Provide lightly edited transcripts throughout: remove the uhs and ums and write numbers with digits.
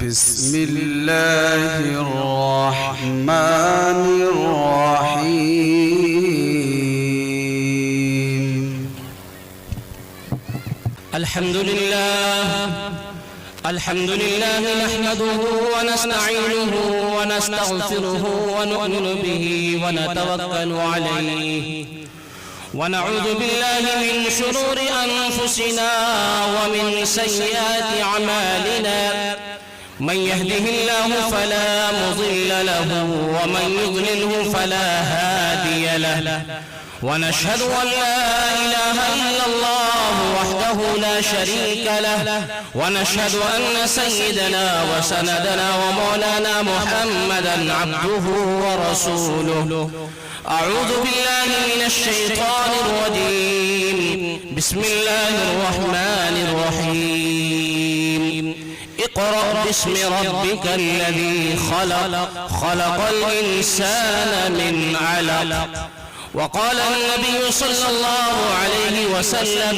بسم الله الرحمن الرحيم. الحمد لله نحمده ونستعينه ونستغفره ونؤمن به ونتوكل عليه ونعوذ بالله من شرور أنفسنا ومن سيئات أعمالنا. من يهده الله فلا مضل له ومن يضلله فلا هادي له. ونشهد أن لا إله إلا الله وحده لا شريك له. ونشهد أن سيدنا وسندنا ومولانا محمدا عبده ورسوله. أعوذ بالله من الشيطان الرجيم. بسم الله الرحمن الرحيم. اقرأ باسم ربك الذي خلق. خلق الإنسان من علق. وقال النبي صلى الله عليه وسلم: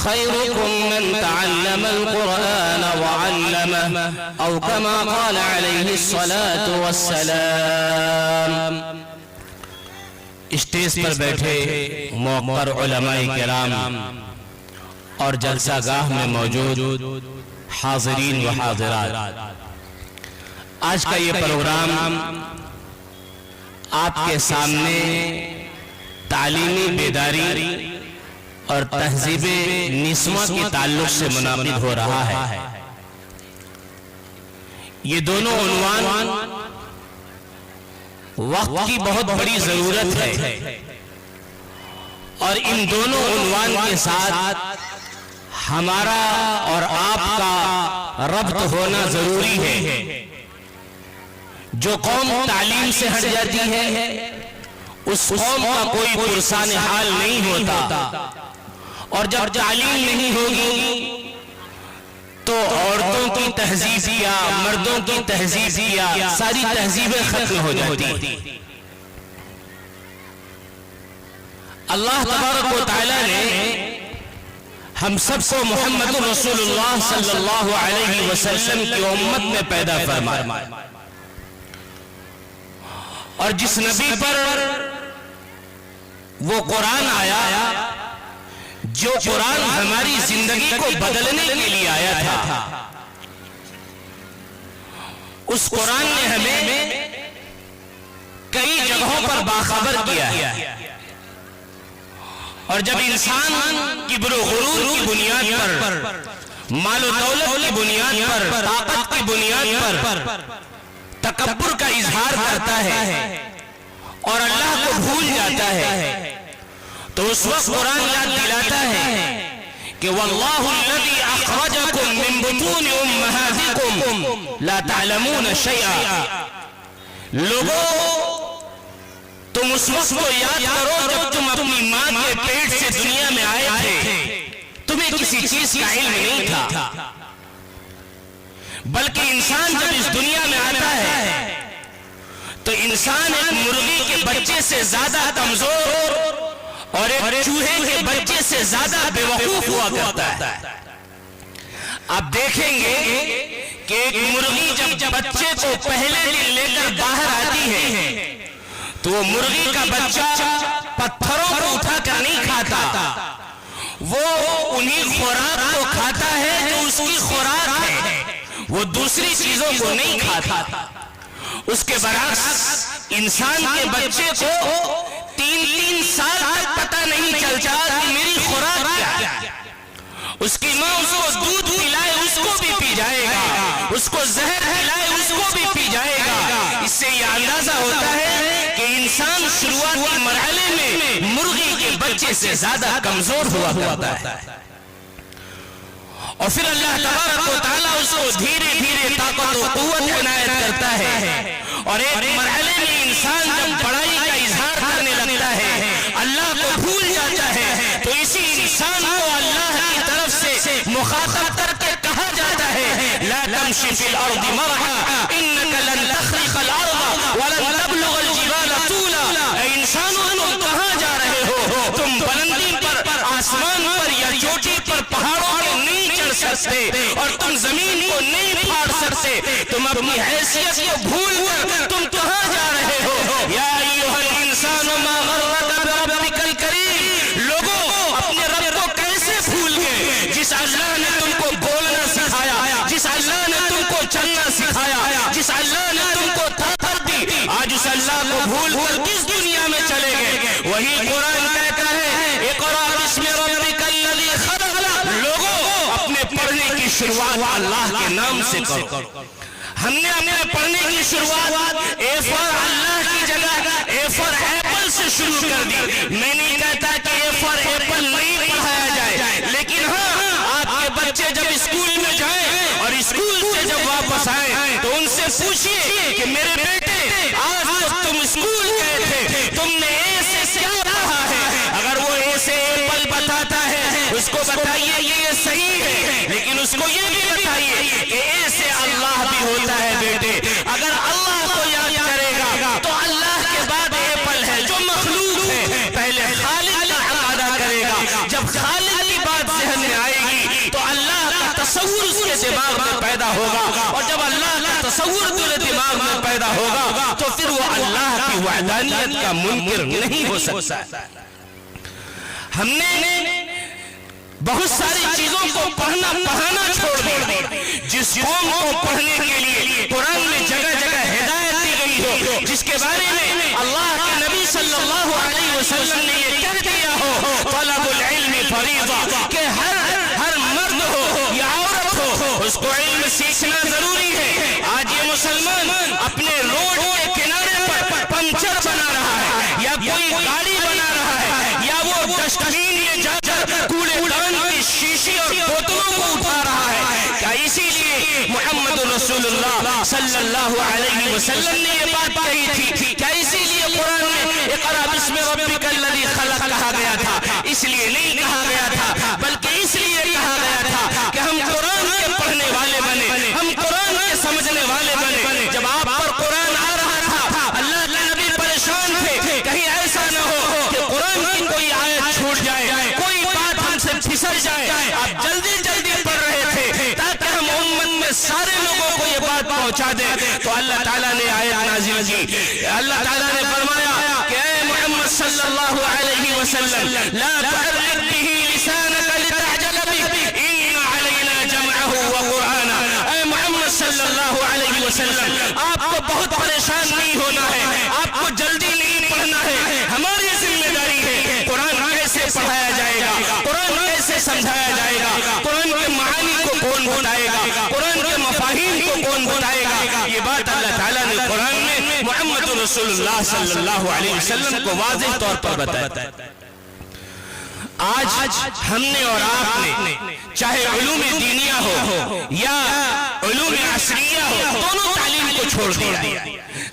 خيركم من تعلم القرآن وعلمه، أو كما قال عليه الصلاة والسلام. اسٹیج پر بیٹھے موقر علماء کرام اور جلسہ گاہ میں موجود حاضرین و حاضرات، آج کا یہ پروگرام آپ کے سامنے تعلیمی بیداری اور تہذیب نسواں کے تعلق سے منعقد ہو رہا ہے. یہ دونوں عنوان وقت کی بہت بڑی ضرورت ہے اور ان دونوں عنوان کے ساتھ ہمارا اور آپ کا ربط ہونا ضروری ہے. جو قوم تعلیم سے ہٹ جاتی ہے اس قوم کا کوئی پرسان حال نہیں ہوتا، اور جب تعلیم نہیں ہوگی تو عورتوں کی تہذیب یا مردوں کی تہذیب یا ساری تہذیبیں ختم ہو جاتی. اللہ تبارک و تعالی نے ہم سب کو محمد رسول اللہ صلی اللہ علیہ وسلم کی امت میں پیدا فرمایا، اور جس نبی پر وہ قرآن آیا، جو قرآن ہماری زندگی کو بدلنے کے لیے آیا تھا، اس قرآن نے ہمیں کئی جگہوں پر باخبر کیا ہے. اور جب انسان کبر و غرور کی بنیاد پر، مال و دولت کی بنیاد پر، طاقت کی بنیاد پر تکبر کا اظہار کرتا ہے اور اللہ کو بھول جاتا ہے، تو اس وقت قرآن یاد دلاتا ہے کہ واللہ الذی اخرجکم من بطون امہاتکم لا تعلمون شیئا. لوگوں، تم اس وقت کو یاد کرو جب تم اپنی ماں کے پیٹ سے دنیا میں آئے تھے، تمہیں کسی چیز کا علم نہیں تھا، بلکہ انسان جب اس دنیا میں آتا ہے تو انسان ایک مرغی کے بچے سے زیادہ کمزور اور ایک چوہے کے بچے سے زیادہ بے وقوف ہوا کرتا ہے. آپ دیکھیں گے کہ ایک مرغی جب بچے کو پہلے دن لے کر باہر آتی ہے تو وہ مرغی کا بچہ پتھروں کو اٹھا کر نہیں کھاتا، وہ انہی خوراک کو کھاتا ہے جو اس کی خوراک ہے، وہ دوسری چیزوں کو نہیں کھاتا. اس کے برعکس انسان کے بچے کو 3 سال تک پتہ نہیں چلتا کہ میری خوراک کیا ہے. اس کی ماں اس کو دودھ پلائے اس کو بھی پی جائے گا، اس کو زہر پلائے اس کو بھی پی جائے گا. اس سے یہ اندازہ ہوتا ہے کہ انسان شروعاتی مرحلے میں مرغی کے بچے سے زیادہ کمزور ہوا کرتا ہے، اور پھر اللہ تبارک و تعالیٰ اس کو دھیرے دھیرے طاقت و قوت عنایت کرتا ہے، اور ایک مرحلے میں انسان جب بڑائی کا اظہار کرنے لگتا ہے، اللہ کو بھول جاتا ہے، تو اسی انسان کو اللہ کی طرف سے مخاطب کر کے کہا جاتا ہے لا تمشی فی الارض مرحا انک لن تخرق الارض ولن تبلغ الجبال طولا. اے انسانوں، تم کہاں جا رہے ہو؟ تم بلندی پر، آسمان پر یا چوٹی پر، پہاڑوں پر نہیں چڑھ سکتے. سکتے اور تم زمین کو نہیں پھاڑ سکتے، تم اپنی حیثیت کو بھول کر تم کہاں جا رہے ہو؟ یا ایھا الانسان ما غرک بربک الکریم، لوگوں اپنے رب کو کیسے بھول گئے جس اللہ نے تم کو بولنا سکھایا، جس اللہ نے تم کو چلنا سکھایا، جس اللہ نے تم کو طاقت دی، آج اس اللہ کو بھول کر کس دنیا میں چلے گئے؟ وہی قرآن کہتا ہے اقرأ باسم ربک الذی خلق، لوگوں اپنے پڑھنے کی شروعات اللہ کے نام سے کرو۔ ہم نے اپنے پڑھنے کی شروعات اے فار اللہ کی جگہ اے فار ایپل سے شروع کر دی۔ میں نہیں کہتا کہ اے فار ایپل نہیں پڑھایا جائے، لیکن ہاں آپ کے بچے جب اسکول میں جائیں اور اسکول سے جب واپس آئیں تو ان سے پوچھئے کہ میرے بیٹے آج تم اسکول گئے تھے، تم نے اے سے کیا پڑھا ہے؟ اگر وہ اے سے ایپل بتاتا ہے اس کو بتائیے یہ صحیح ہے، لیکن اس کو یہ بھی بتائیے کہ اے سے اللہ بھی ہوتا ہے بیٹے۔ اگر اللہ کو یاد کرے گا تو اللہ کے بعد ایپل ہے جو مخلوق ہے، پہلے خالق کا حق ادا کرے گا۔ جب خالق کی بات ذہن میں آئے گی تو اللہ کا تصور اس کے دماغ میں پیدا ہوگا، اور جب اللہ کا تصور تیرے دماغ میں پیدا ہوگا تو پھر وہ اللہ کی وحدانیت کا منکر نہیں ہو سکتا۔ ہم نے بہت ساری چیزوں کو پڑھانا چھوڑ دیا۔ جس قوم کو پڑھنے کے لیے قرآن میں جگہ جگہ ہدایت دی گئی ہو، جس کے بارے میں اللہ کے نبی صلی اللہ علیہ وسلم نے یہ کہہ دیا ہو طلب العلم فریضہ، کہ ہر مرد ہو یا عورت ہو اس کو علم سیکھنا ضروری ہے۔ آج یہ مسلمان اپنے روڈ کے کنارے پر پنچر بنا رہا ہے، یا کوئی گاڑی بنا رہا ہے، یا وہ ڈسٹ بین میں جا کر کوڑے دان کی شیشی اور بوتلوں کو اٹھا رہا ہے۔ کیا اسی لیے محمد رسول اللہ صلی اللہ علیہ وسلم نے یہ بات کہی تھی؟ کیا اسی لیے قرآن میں اقرأ باسم ربک الذی خلق کہا گیا تھا؟ اس لیے نہیں کہا گیا تھا، بلکہ اس لیے کہا گیا تھا کہ ہم قرآن کے پڑھنے والے بنے، ہم قرآن کے سمجھنے والے بنے۔ جب آپ پر قرآن آ رہا تھا اللہ کے نبی پریشان تھے، کہیں ایسا نہ ہو کہ قرآن کی کوئی آیت چھوٹ جائے، کوئی بات ہم سے پھسل جائے۔ آپ جلدی پڑھ رہے تھے تاکہ ہم امت میں سارے لوگوں کو یہ بات پہنچا دیں، تو اللہ تعالیٰ نے آیت نازل کی۔ اللہ تعالیٰ نے فرمایا کہ اے محمد صلی اللہ علیہ وسلم لا تحرک به لسانک لتعجل به ان علینا جمعه وقرآنہ۔ اے محمد صلی اللہ علیہ وسلم آپ کو بہت پریشان نہیں ہونا ہے، آپ کو جلدی نہیں پڑھنا ہے۔ ہماری ذمہ داری ہے قرآن کیسے پڑھایا جائے گا، قرآن کیسے سمجھایا جائے گا، قرآن کے معانی کو کون بتائے گا، قرآن کے مفاہیم کو کون بتائے گا۔ یہ بات اللہ تعالیٰ نے قرآن میں محمد رسول اللہ صلی اللہ علیہ وسلم کو واضح طور پر بتایا۔ آج ہم نے اور آپ نے چاہے علوم دینیہ ہو یا علوم عصریہ ہو، دونوں تعلیم کو چھوڑ دیا۔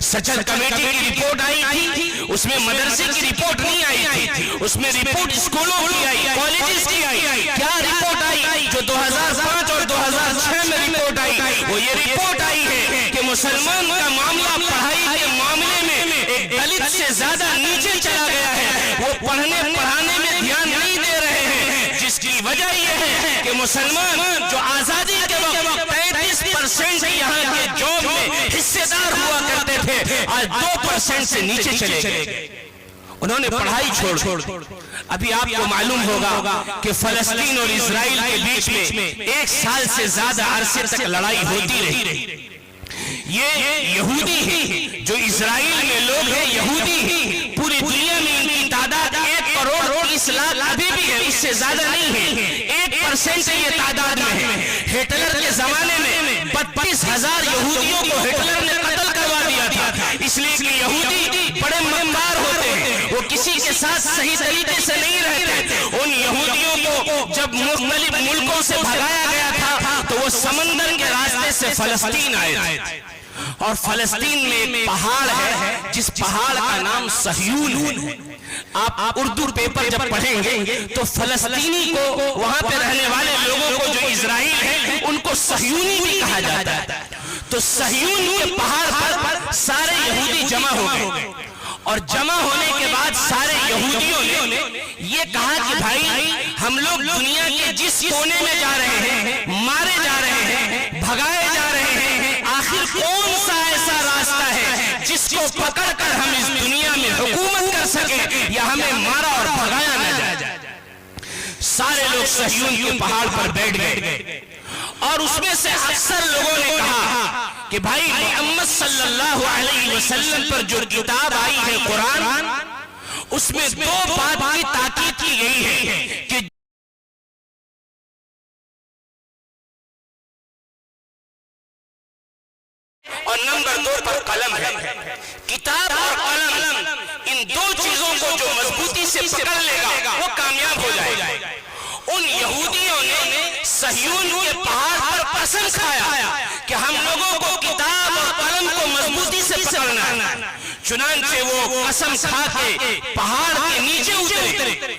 سچل کمیٹی کی رپورٹ آئی تھی، اس میں مدرسے کی رپورٹ نہیں آئی تھی، اس میں رپورٹ اسکولوں کی آئی، کالجز کی آئی۔ کیا رپورٹ آئی جو 2005 اور 2006 میں رپورٹ آئی؟ وہ یہ رپورٹ آئی ہے کہ مسلمان کا معاملہ پڑھائی کے معاملے میں ایک دلت سے زیادہ نیچے چلا گیا ہے۔ وہ پڑھنے پڑھانے میں دھیان نہیں دے رہے ہیں، جس کی وجہ یہ ہے کہ مسلمان جو آزادی کے وقت 33% یہاں کے جاب میں حصے دار ہوا کرتے تھے، آج 2% سے نیچے چلے گئے۔ انہوں نے پڑھائی چھوڑ دی۔ ابھی آپ کو معلوم ہوگا کہ فلسطین اور اسرائیل کے بیچ میں 1 سال سے زیادہ عرصے تک لڑائی ہوتی رہی۔ یہ یہودی ہیں، جو اسرائیل میں لوگ ہیں یہودی ہیں، پوری دنیا میں ان کی تعداد 1 کروڑ 30 لاکھ ابھی بھی ہے، اس سے زیادہ نہیں ہے، 1% یہ تعداد میں ہے۔ ہٹلر کے زمانے میں 32,000 یہودیوں کو ہٹلر نے قتل کروا دیا تھا، اس لیے کہ یہودی بڑے مکار ہوتے ہیں، وہ کسی کے ساتھ صحیح طریقے سے نہیں رہتے۔ ان یہودیوں کو جب مختلف ملکوں سے بھگایا گیا تھا تو وہ سمندر کے راستے سے فلسطین آئے تھے، اور فلسطین میں ایک پہاڑ ہے جس پہاڑ کا نام صہیون ہے۔ آپ اردو پیپر جب پڑھیں گے تو فلسطینی کو، وہاں پہ رہنے والے لوگوں کو جو اسرائیل ہے ان کو صہیونی بھی کہا جاتا ہے۔ تو صہیون کے پہاڑ پر سارے یہودی جمع ہو گئے، اور جمع ہونے کے بعد سارے یہودیوں نے یہ کہا کہ بھائی ہم لوگ دنیا کے جس کونے میں جا رہے ہیں، مارے جا رہے ہیں، بھگائے جا رہے ہیں، آخر کون سا ایسا راستہ ہے جس کو پکڑ کر ہم اس دنیا میں حکومت کر سکیں یا ہمیں مارا اور بھگایا نہ جائے۔ سارے لوگ صہیون کے پہاڑ پر بیٹھ گئے اور اس میں سے اکثر لوگوں نے کہا کہ بھائی محمد صلی اللہ علیہ وسلم پر جو کتاب آئی ہے قرآن، اس میں دو بات کی تاکید کی گئی ہے کہ اور نمبر 2 پر قلم ہے۔ کتاب اور قلم، ان دو چیزوں کو جو مضبوطی سے پکڑ لے گا وہ کامیاب ہو جائے گا۔ ان یہودیوں نے صہیون کے پہاڑ پر قسم کھایا کہ ہم لوگوں کو کتاب اور قلم کو مضبوطی سے پکڑنا ہے۔ چنانچہ وہ قسم کھا کے پہاڑ کے نیچے اترے۔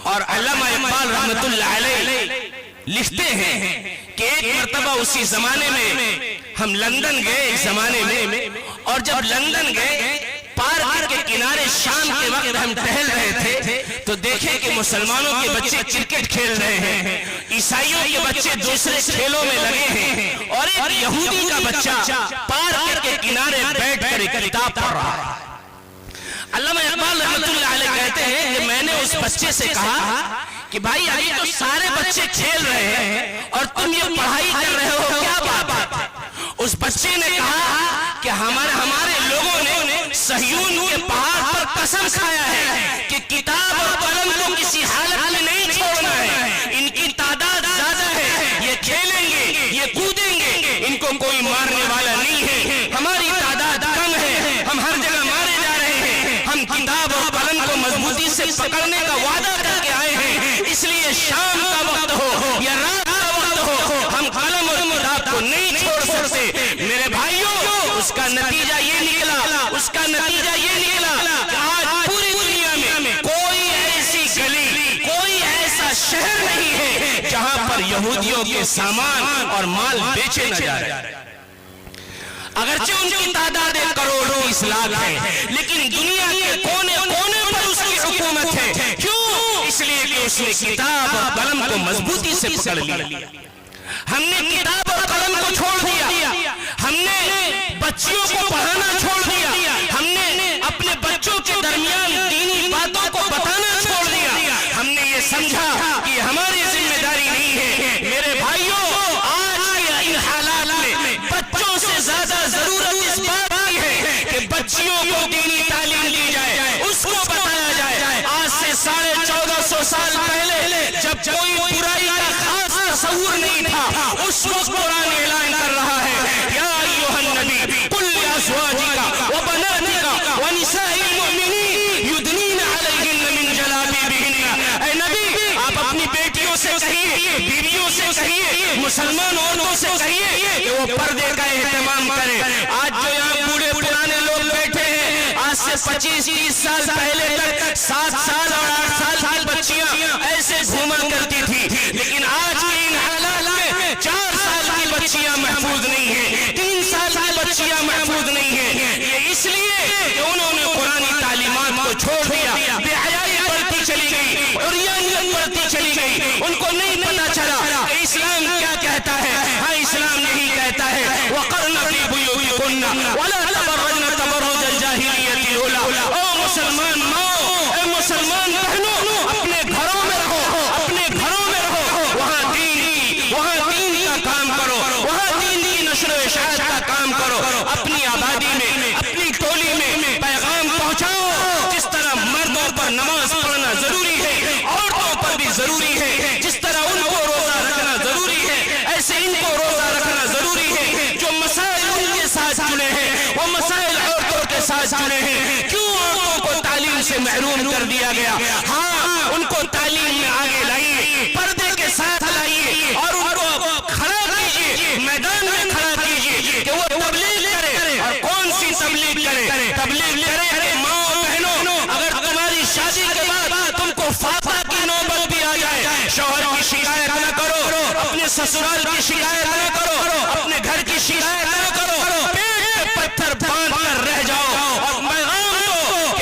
اور علامہ اقبال رحمت اللہ علیہ لکھتے ہیں کہ ایک مرتبہ اسی زمانے میں ہم لندن گئے، ایک زمانے میں، اور جب لندن گئے پارک کے کنارے شام کے وقت ہم ٹہل رہے تھے تو دیکھیں کہ مسلمانوں کے بچے کرکٹ کھیل رہے ہیں، عیسائیوں کے بچے دوسرے کھیلوں میں لگے ہیں، اور ایک یہودی کا بچہ پارک کے کنارے بیٹھ کر ایک کتاب پڑھ رہا ہے۔ علامہ اقبال رحمت اللہ علیہ کہتے ہیں کہ میں نے اس بچے سے کہا کہ بھائی ابھی تو سارے بچے کھیل رہے ہیں اور تم یہ پڑھائی کر رہے ہو، کیا بات ہے؟ اس بچے نے کہا کہ ہمارے لوگوں نے صہیون کے پہاڑ پر قسم کھایا ہے کہ کتاب اور قلم کو کسی حالت میں نہیں چھوڑنا ہے، ان کی تعداد زیادہ ہے، یہ کھیلیں گے، یہ کودیں گے، ان کو کوئی مارنے والا نہیں ہے، ہماری تعداد کم ہے، ہم ہر جگہ مارے جا رہے ہیں، ہم کتاب اور قلم کو مضبوطی سے پکڑنے کا وعدہ کر کے آئے ہیں، اس لیے شام کا وقت ہو یا رات کا وقت ہو ہم قلم اور کتاب کو نہیں چھوڑ سکتے۔ میرے بھائیوں، اس کا نتیجہ یہ نکلا کہ آج پوری دنیا میں کوئی ایسی گلی، کوئی ایسا شہر نہیں ہے جہاں پر یہودیوں کے سامان اور مال بیچے نہ جا رہے۔ اگرچہ ان کی تعداد 1 کروڑ 30 لاکھ ہے، لیکن دنیا کے کونے کونے پر اس کی حکومت ہے۔ کیوں؟ اس لیے کہ اس نے کتاب اور قلم کو مضبوطی سے پکڑ لیا۔ ہم نے کتاب اور قلم کو چھوڑ دیا، ہم نے بچیوں کو پڑھانا چھوڑ دیا، ہم نے اپنے بچوں کے درمیان دینی باتوں کو بتانا چھوڑ دیا، ہم نے یہ سمجھا کہ ہماری ذمہ داری نہیں ہے۔ میرے بھائیوں، آج کے ان حالات میں بچوں سے زیادہ ضرورت اس بات کی ہے کہ بچیوں کو دینی تعلیم دی جائے، اس کو بتایا جائے۔ آج سے 1450 سال پہلے جب کوئی برائی کا خاص تصور نہیں تھا، اس وقت قرآن اعلان کر رہا ہے یا ایھا النبی قل لازواجک وبناتک ونساء المؤمنین یدنین علیہن من جلابیبہن۔ اے نبی، آپ اپنی بیٹیوں سے کہیے، بیویوں سے کہیے، مسلمان عورتوں سے کہیے کہ وہ پردے کا اہتمام کریں۔ آج جو یہاں بوڑھے پرانے لوگ بیٹھے ہیں، آج سے 25-30 سال پہلے تک 7 سال اور 8 سال کی بچیاں ایسے گھوما کرتی تھی، لیکن آج کے ان حالات میں 4 سال کی بچیاں محفوظ نہیں ہیں، 3 سال کی بچیاں محفوظ نہیں ہیں۔ یہ اس لیے کہ انہوں نے قرآنی تعلیمات کو چھوڑ دیا، بے حیائی بڑھتی چلی گئی، عریانیت بڑھتی چلی گئی، ان کو نہیں پتا چلا کہ اسلام کیا کہتا ہے۔ ہاں، اسلام یہی کہتا ہے وَقَرْنَ فِي بُيُوتِكُنَّ وَلَا تَبَرَّجْنَ تَبَرُّجَ الْجَاهِلِيَّةِ الْأُولَىٰ۔ او مسلمان ماؤں، اے مسلمان بہنوں، اپنے گھروں میں رہو، اپنے گھروں میں رہو، وہاں دین کا کام کرو، وہاں دین کی نشر و اشاعت کا کام کرو، اپنی آبادی میں، اپنی ٹولی میں پیغام پہنچاؤ۔ جس طرح مردوں پر نماز پڑھنا ضروری ہے، عورتوں پر بھی ضروری ہے، جس طرح ان کو روزہ رکھنا ضروری ہے، ایسے ان کو روزہ رکھنا ضروری ہے۔ جو مسائل ان کے ساتھ جڑے ہیں وہ مسائل عورتوں کے ساتھ جڑے ہیں۔ کیوں عورتوں کو تعلیم سے محروم کر دیا گیا؟ ہاں، ان کو تعلیم میں آگے لائیے، پردے کے ساتھ لائیے، اور ان کو کھڑا کیجیے، میدان میں کھڑا کیجیے کہ وہ تبلیغ کرے۔ اور کون سی تبلیغ کرے؟ تبلیغ کرے ماں بہنوں، اگر تمہاری شادی کے بعد تم کو فاقہ کی نوبت بھی آ جائے، شوہر کی شکایت نہ کرو، اپنے سسرال کی شکایت نہ کرو، اپنے گھر کی شکایت نہ کرو، پیٹ پہ پتھر باندھ کر رہ جاؤ اور پیغام دو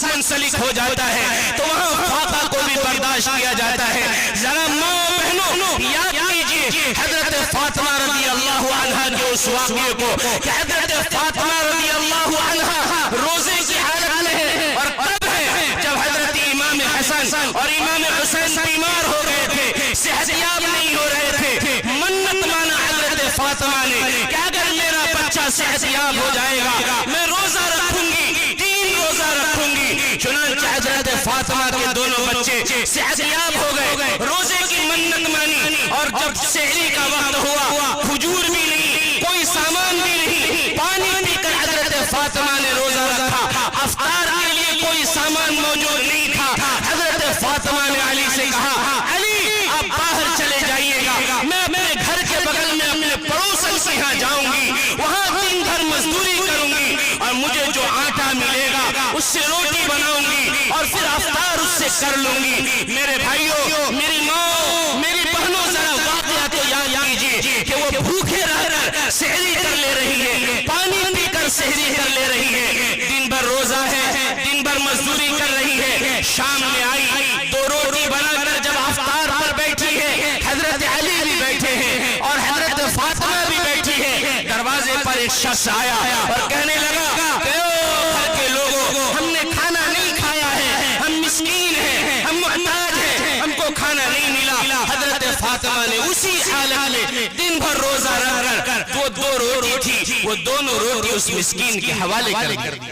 منسلک ہو جاتا ہے تو وہاں فاقہ کو بھی برداشت کیا جاتا ہے. ذرا ماں بہنوں یاد کیجئے حضرت فاطمہ رضی اللہ عنہا کے اس واقعے کو کہ حضرت فاطمہ رضی اللہ عنہا روزے کی حالت میں ہے. اور کب ہے؟ جب حضرت امام حسن اور امام حسین بیمار ہو گئے تھے, صحت یاب نہیں ہو رہے تھے. منت مانا حضرت فاطمہ نے کہ اگر میرا بچہ صحت یاب ہو جائے گا میں روزہ رکھوں گی, 3 روزہ رکھوں گی. چنانچہ حضرت فاطمہ کے دونوں بچے صحت یاب ہو گئے, روزے کی منت مانی. اور جب سحری کا وقت ہوا, کھجور بھی نہیں, کوئی سامان بھی نہیں, پانی پی کر حضرت فاطمہ نے روزہ رکھا. افطار کے لیے کوئی سامان موجود نہیں تھا. حضرت فاطمہ نے علی سے کہا, علی آپ باہر چلے جائیے گا, میں اپنے گھر کے بغل میں اپنے پڑوسن کے یہاں جاؤں گی, وہاں 3 گھر مزدوری کروں گی اور مجھے جو آٹا ملے گا اس سے روٹی بناؤں گی اور پھر افطار اس سے کر لوں گی. میرے بھائیوں, میری ماں, میری بہنوں, ذرا واقعہ تو یاد کیجئے کہ وہ بھوکے رہ کر سحری کر لے رہی ہے, پانی پی کر سحری کر لے رہی ہے, دن بھر روزہ ہے, دن بھر مزدوری کر رہی ہے. شام میں آئی, 2 روٹی بنا کر جب افطار پر بیٹھی ہے, حضرت علی بھی بیٹھے ہیں اور حضرت فاطمہ بھی بیٹھی ہے. دروازے پر ایک شخص آیا اور کہنے لگا کہ او گھر کے لوگوں, ہم نے کھانا نہیں کھایا ہے, ہم مسکین ہیں, ہم محتاج ہیں, ہم کو کھانا نہیں ملا. حضرت فاطمہ نے اسی حالت میں دن بھر روزہ رکھ کر وہ 2 روٹی تھی, وہ دونوں روٹی اس مسکین کے حوالے کر دی.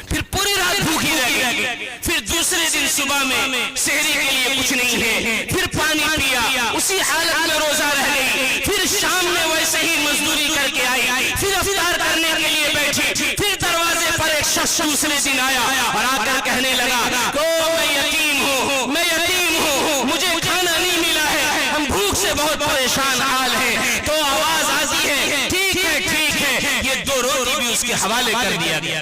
پھر پوری رات بھوکی رہ گئی. پھر دوسرے دن صبح میں سحری کے لیے کچھ نہیں ہے, پھر پانی پیا, اسی حالت میں روزہ رہ گئی. پھر شام میں ویسے ہی مزدوری کر کے آئی, پھر افطار کرنے کے لیے بیٹھی. پھر دروازے پر ایک شخص دوسرے دن آیا اور آ کر کہنے لگا کہ میں یتیم ہوں, میں یتیم ہوں, مجھے کھانا نہیں ملا ہے, ہم بھوک سے بہت پریشان حال ہیں. تو آواز آتی ہے, ٹھیک ہے ٹھیک ہے, یہ 2 روٹی بھی اس کے حوالے کر دیا گیا.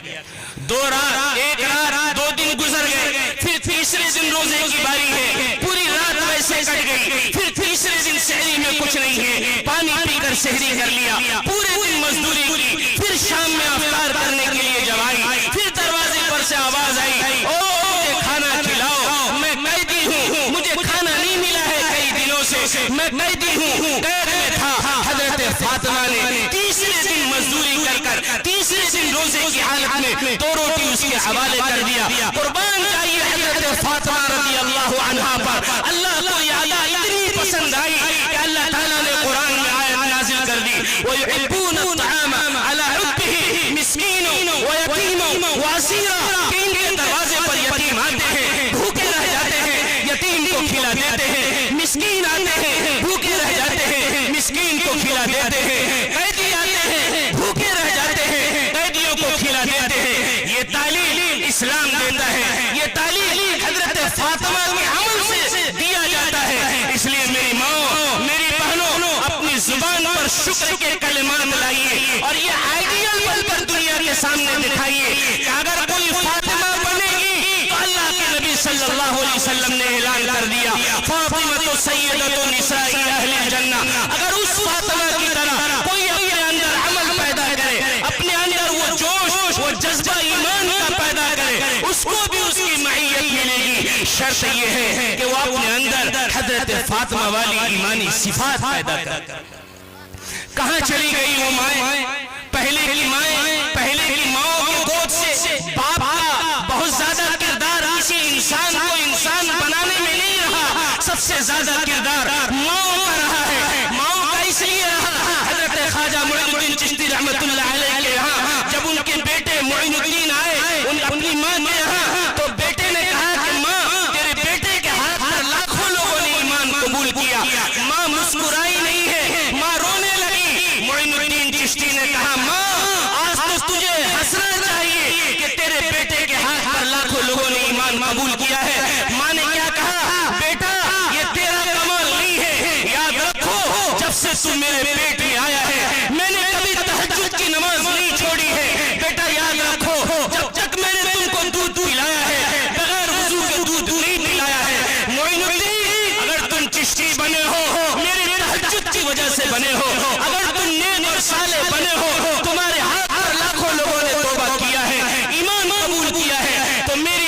2 رات, 1 رات, 2 دن گزر گئے. پھر تیسرے دن روزے کی باری ہے, پوری رات ویسے کٹ گئی. پھر تیسرے دن سحری میں کچھ نہیں ہے, پانی پی کر سحری کر لیا, پورے دن مزدوری کی. پھر شام میں افطار کرنے کے لیے جب آئی, پھر دروازے پر سے آواز آئی, او مجھے کھانا کھلاؤ, میں قیدی ہوں, مجھے کھانا نہیں ملا ہے کئی دنوں سے, میں قیدی ہوں, قید میں تھا. حضرت فاطمہ نے تیسرے دن مزدوری کر تیسرے دن روزے کی حالت میں 2 روٹی اس کے حوالے کر دیا. قربان جائیے حضرت فاطمہ رضی اللہ عنہا پر. اللہ کو یہ عطا اتنی پسند آئی کہ اللہ تعالیٰ نے قرآن میں آیت نازل کر دی, وَيُحِبُّونَ الطَّعَامَ عَلَى حُبِّهِ مِسْكِينًا وَيَتِيمًا وَأَسِيرًا. کہ ان کے دروازے پر یتیم آتے ہیں, بھوکے رہ جاتے ہیں, یتیم کو کھلا دیتے ہیں. مسکین آتے ہیں, بھوکے رہ جاتے ہیں, مسکین کو کھلا دیتے ہیں. قیدی آتے ہیں, بھوکے رہ جاتے ہیں, قیدیوں کو کھلا دیتے ہیں. یہ تعلیم اسلام دیتا ہے, یہ تعلیم حضرت فاطمہ کے عمل سے دیا جاتا ہے. اس لیے میری ماں, میری بہنوں, اپنی زبان پر شکر کے کلمات لائیے اور یہ آئیڈیل بن کر دنیا کے سامنے دکھائیے کہ اگر کوئی فاطمہ بنے گی تو اللہ کے نبی صلی اللہ علیہ وسلم نے اعلان کر دیا, فاطمہ سیدۃ نساء اہل الجنہ. اگر اس فاطمہ کی طرح کوئی اپنے اندر عمل پیدا کرے, اپنے اندر وہ جوش, وہ جذبہ ایمان کا پیدا کرے, اس کو بھی اس کی معیت ملے گی. شرط یہ ہے کہ وہ اپنے اندر حضرت فاطمہ والی ایمانی صفات پیدا کرے. کہاں چلی گئی وہ مائیں, پہلے کی مائیں, پہلے کی ماؤں کی گود سے باپ کا بہت زیادہ کردار کسی انسان کو انسان بنانے میں نہیں رہا, سب سے زیادہ کردار ماؤں کا رہا ہے. ماؤں کا اس لیے رہا, حضرت خواجہ معین الدین چشتی رحمت اللہ علیہ کے یہاں جب ان کے بیٹے معین الدین آئے اپنی ماں کے یہاں, تو بیٹے نے کہا کہ ماں, تیرے بیٹے کے ہاتھ پر لاکھوں لوگوں نے ایمان قبول کیا. ماں مسکرائی نہیں ہے, ماں رونے لگی. معین الدین چشتی نے کہا, ماں آج تو تجھے ہنسنا چاہیے کہ تیرے بیٹے کے ہاتھ پر لاکھوں لوگوں نے ایمان قبول کیا ہے. ماں نے کیا کہا, بیٹا یہ تیرا کمال نہیں ہے, یاد رکھو جب سے تو میرے پیٹ میں آیا ہے میں نے کبھی تہجد کی نماز نہیں چھوڑی ہے. بیٹا یاد رکھو جب تک میں نے تم کو دودھ پلایا ہے بغیر وضو کے دودھ نہیں پلایا ہے. معین الدین, اگر تم چشتی بنے ہو میری تہجد کی وجہ سے بنے ہو, اگر تم نیک اور صالح بنے ہو, تمہارے ہاتھ پر لاکھوں لوگوں نے توبہ کیا ہے, ایمان قبول کیا ہے, تو میری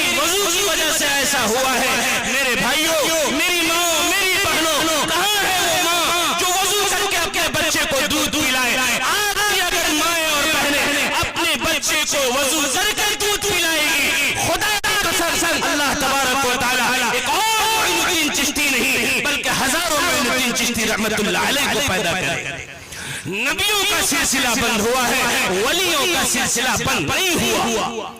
چشتی رحمت اللہ علیہ کو پیدا کرے. نبیوں کا سلسلہ بند ہوا ہے, ولیوں کا سلسلہ بند نہیں ہوا.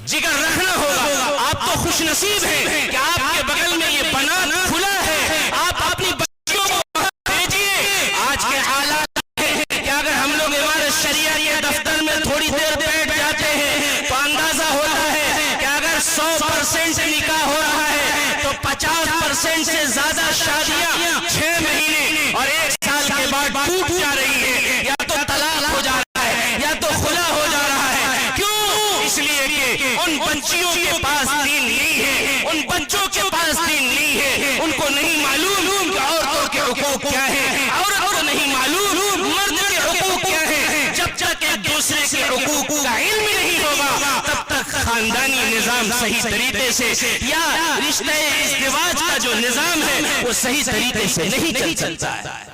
جگر رکھنا ہوگا. آپ تو خوش نصیب ہیں کہ آپ کے بغل میں یہ بنات کھلا ہے. آپ اپنی بچیوں کو وہاں بھیجیے. آج کے حالات ہیں کہ اگر ہم لوگ عمارت شریعہ کے دفتر میں تھوڑی دیر بیٹھ جاتے ہیں تو اندازہ ہوتا ہے کہ اگر 100% نکاح ہو رہا ہے تو 50% سے زیادہ شادیاں 6 مہینے اور 1 سال کے بعد ٹوٹ جا رہی ہیں. یا تو طلاق ہو جا رہا ہے یا تو خلا ہو جا رہا ہے. کیوں؟ اس لیے کہ ان بچیوں کے پاس دین نہیں ہے, ان بچوں کے پاس دین نہیں ہے. ان کو نہیں معلوم کہ عورتوں کے حقوق کیا ہیں, عورت کو نہیں معلوم مرد کے حقوق کیا ہیں. جب تک ایک دوسرے کے حقوق کا علم نہیں ہوگا تب تک خاندانی نظام صحیح طریقے سے یا رشتہ ازدواج کا جو نظام ہے وہ صحیح طریقے سے نہیں چل سکتا ہے.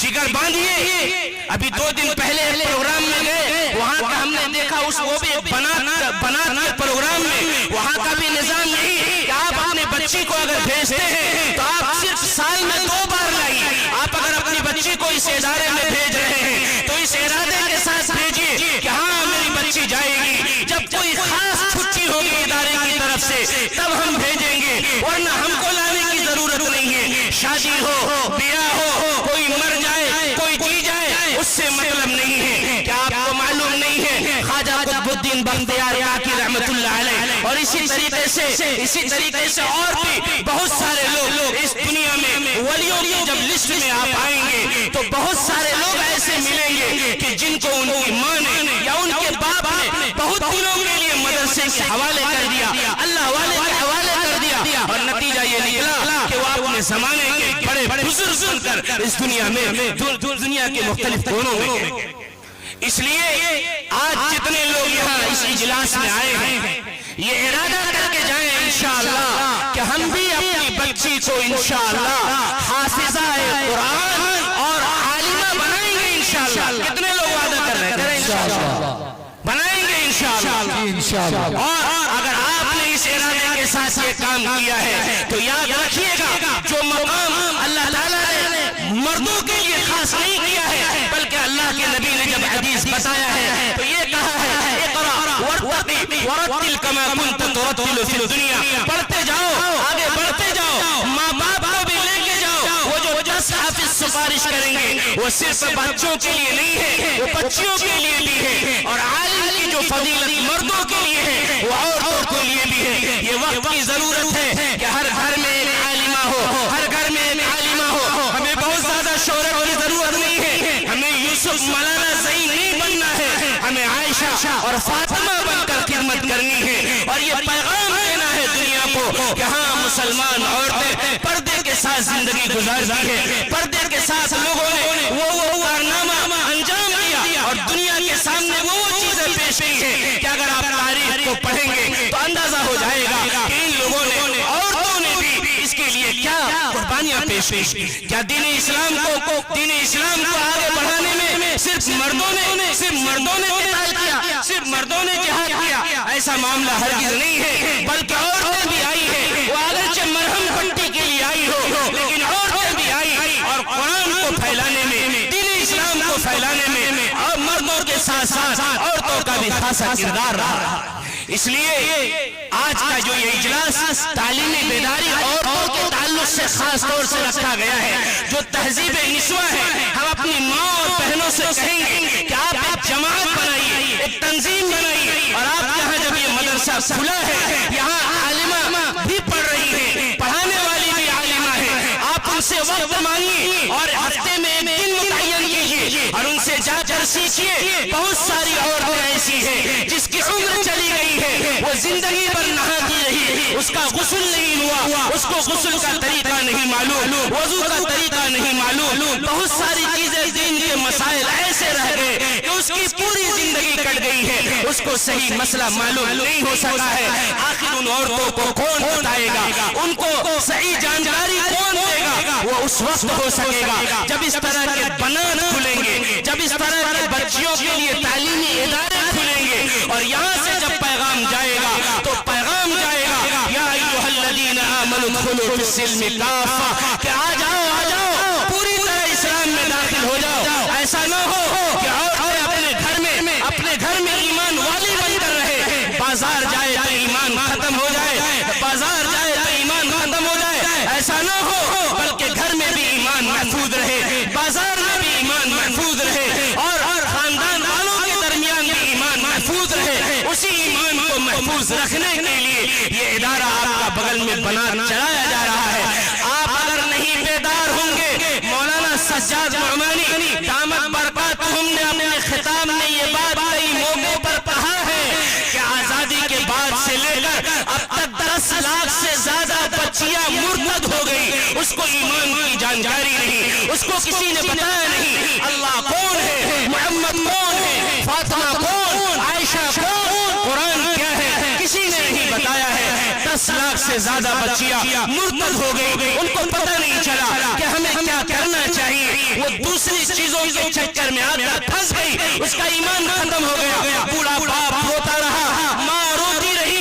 جگر باندھیے. ابھی 2 دن پہلے پروگرام میں گئے, وہاں کا ہم نے دیکھا وہ بھی بنات کے پروگرام میں وہاں کا بھی نظام یہی کہ آپ اپنے بچی کو اگر بھیجتے ہیں تو آپ صرف سال میں 2 بار لائیے. آپ اگر اپنی بچی کو اس ادارے میں بھیج رہے ہیں تو اس ارادے کے ساتھ بھیجیے کہ ہاں میری بچی جائے گی. جب کوئی خاص چھٹی ہوگی ادارے کی طرف سے تب ہم بھیجیں گے, ورنہ ہم کو لانے کی ضرورت نہیں ہے. شادی ہو, بیاہ ہو, کوئی مر جائے کوئی جی جائے, اس سے مطلب نہیں ہے. کیا آپ کو معلوم نہیں ہے خواجہ قطب الدین بختیار کاکی رحمت اللہ علیہ اور اسی طریقے سے اور بھی بہت سارے لوگ اس دنیا میں ولیوں کی جب لسٹ میں آپ آئیں گے تو بہت سارے لوگ ایسے ملیں گے کہ جن کو ان کی ماں نے یا ان کے باپ نے بہت دنوں کے لیے مدرسے کے حوالے کر دیا, اللہ والے کے حوالے کر دیا, اور نتیجہ یہ نکلا کہ وہ اپنے زمانے کے بڑے بزرگ بن کر اس دنیا میں دنیا کے مختلف کونوں میں گئے. اس لیے آج جتنے لوگ یہاں اس اجلاس میں آئے ہیں یہ ارادہ کر کے جائیں انشاءاللہ کہ ہم بھی اپنی بچی کو انشاءاللہ حافظہ قرآن اور عالمہ بنائیں گے انشاءاللہ. کتنے لوگ وعدہ کر رہے ہیں انشاءاللہ بنائیں گے انشاءاللہ. اور اگر آپ نے اس ارادے کے ساتھ یہ کام کیا ہے تو یاد رکھیے گا جو مقام اللہ تعالیٰ نے مردوں کے لیے خاص نہیں کیا ہے بلکہ اللہ کے نبی نے جب حدیث بتایا ہے تو یہ کہا ہے اقرأ ورتل کما کنت ترتل فی الدنیا. پڑھتے جاؤ, آگے بڑھتے جاؤ, ماں باپ کو بھی لے کے جاؤ. وہ جو 10 حافظ سفارش کریں گے وہ صرف بچوں کے لیے نہیں ہے, وہ بچیوں کے لیے بھی ہے. اور عالم کی جو فضیلت مردوں کے لیے ہے وہ عورتوں کے لیے بھی ہے. یہ وقت کی ضرورت ہے کہ ہر گھر میں ایک عالمہ ہو, ہر گھر میں ایک عالمہ ہو. ہمیں بہت زیادہ شہرت کی ضرورت نہیں ہے, ہمیں یوسف مولانا زئی نہیں بننا ہے, ہمیں عائشہ اور فاطمہ بن کر خدمت کرنی ہے. اور یہ پیغام دینا ہے دنیا کو کہ ہاں مسلمان عورتیں پردے کے ساتھ زندگی گزارتی ہے, پردے کے ساتھ لوگوں نے وہ کارنامہ انجام دیا اور دنیا کے سامنے وہ چیزیں پیش کی ہیں کہ اگر آپ تاریخ کو پڑھیں گے تو اندازہ ہو جائے گا کہ ان لوگوں نے, عورتوں نے بھی اس کے لیے کیا قربانیاں پیش کی. کیا دین اسلام کو آگے بڑھانے میں صرف مردوں نے قتال کیا, صرف مردوں نے جہاد کیا؟ ایسا معاملہ ہرگز نہیں ہے, بلکہ عورتیں بھی آئی ہیں. وہ اگرچہ مرہم پٹی کے لیے آئی ہو لیکن عورتیں بھی آئی اور قرآن کو پھیلانے میں, دین اسلام کو پھیلانے میں اور مردوں کے ساتھ ساتھ عورتوں کا بھی خاصا کردار رہا. اس لیے آج کا جو یہ اجلاس تعلیمی بیداری عورتوں کے تعلق سے خاص طور سے رکھا گیا ہے, جو تہذیب نسواں ہے, ہم اپنی ماں اور بہنوں سے کہیں گے کہ آپ ایک جماعت بنائیے, ایک تنظیم بنائیے. اور آپ یہاں جب یہ مدرسہ کھلا ہے یہاں عالمہ بھی پڑھ رہی ہے, پڑھانے والی بھی عالمہ ہے, آپ ان سے وقت مانگیے اور ہفتے میں ایک دن متعین کیجیے اور ان سے جا کر سیکھیے. بہت ساری عورتیں ایسی ہیں جس کی عمر چلی گئی ہے, وہ زندگی پر نہاتی رہی, اس کا غسل نہیں ہوا, اس کو غسل کا طریقہ نہیں معلوم, وضو کا طریقہ نہیں معلوم. بہت ساری چیزیں دین کے مسائل ایسے رہ گئے کہ اس کی پوری زندگی کٹ گئی ہے, اس کو صحیح مسئلہ معلوم نہیں ہو سکا ہے. آخر ان عورتوں کو کون بتائے گا, ان کو صحیح جانکاری کون دے گا؟ وہ اس وقت ہو سکے گا جب اس طرح کے بنات کھلیں گے, جب اس طرح کے بچیوں کے لیے تعلیمی ادارے کھلیں گے. اور یہاں سے جب پیغام جائے گا تو پیغام جائے گا یا ایھا الذین آمنوا ادخلوا فی السلم کافہ کہ آ جاؤ پوری طرح اسلام میں داخل ہو جاؤ. ایسا نہ ہو کہ عورتیں اپنے گھر میں ایمان والی بن کر رہے, بازار جائے تو ایمان ختم ہو جائے, بازار جائے تو ایمان ختم ہو جائے. ایسا نہ ہو بلکہ گھر میں بھی ایمان محفوظ رہے, بازار میں بھی ایمان محفوظ رہے, اور خاندان والوں کے درمیان بھی ایمان محفوظ رہے. اسی ایمان کو محفوظ رکھنے کے لیے یہ ادارہ آپ کا بغل میں بنا چلایا جا رہا ہے. آپ اگر نہیں بیدار ہوں گے, مولانا سجاد نعمانی دامت برکاتہم نے اپنے خطاب میں یہ بات کئی موقع پر کہا ہے کہ آزادی کے بعد سے لے کر اب تک 10 لاکھ سے زیادہ بچیاں مرتد ہو گئی. اس کو ایمان کی جانکاری نہیں, اس کو کسی نے بتایا نہیں. اللہ کون ہے, محمد کون ہے, فاطمہ کون, عائشہ کون, قرآن کیا ہے, کسی نے نہیں بتایا ہے. 10 لاکھ سے زیادہ بچیاں مرتد ہو گئی, ان کو پتہ نہیں چلا کہ ہمیں کیا کرنا چاہیے. وہ دوسری چیزوں کے چکر میں آ کر پھنس گئی, اس کا ایمان ختم ہو گیا. بوڑھا باپ روتا رہا, ماں روتی رہی,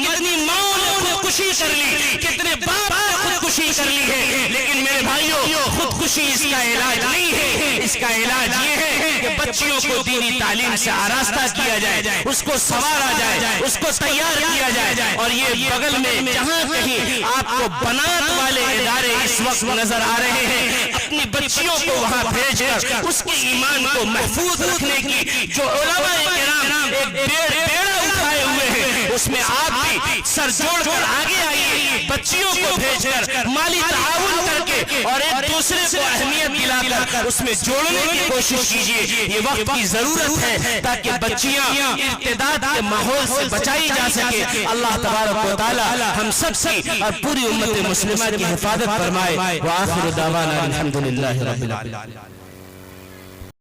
کتنی ماں نے خودکشی کر لی, کتنے باپ نے خودکشی کر لی ہے. لیکن میرے بھائیوں, خودکشی اس کا علاج نہیں ہے. اس کا علاج یہ ہے کہ بچیوں کو دینی تعلیم سے آراستہ کیا جائے, اس کو سنوارا جائے, اس کو تیار کیا جائے. اور یہ بغل میں جہاں کہیں آپ کو بنات والے ادارے اس وقت نظر آ رہے ہیں, اپنی بچیوں کو وہاں بھیج کر اس کے ایمان کو محفوظ رکھنے کی جو علماء کرام ایک بیڑا اٹھائے ہوئے ہیں, اس میں آپ بھی سر جوڑ کر آگے آئیے. بچیوں کو بھیج کر مالی تعاون کر کے اور ایک دوسرے کو اہمیت دلا کر اس میں جوڑنے کی کوشش کیجیے. یہ وقت کی ضرورت ہے تاکہ بچیاں ارتداد کے ماحول سے بچائی جا سکے. اللہ تبارک و تعالی ہم سب سے اور پوری امت مسلمہ کی حفاظت فرمائے. وآخر دعوانا الحمدللہ رب العالمین.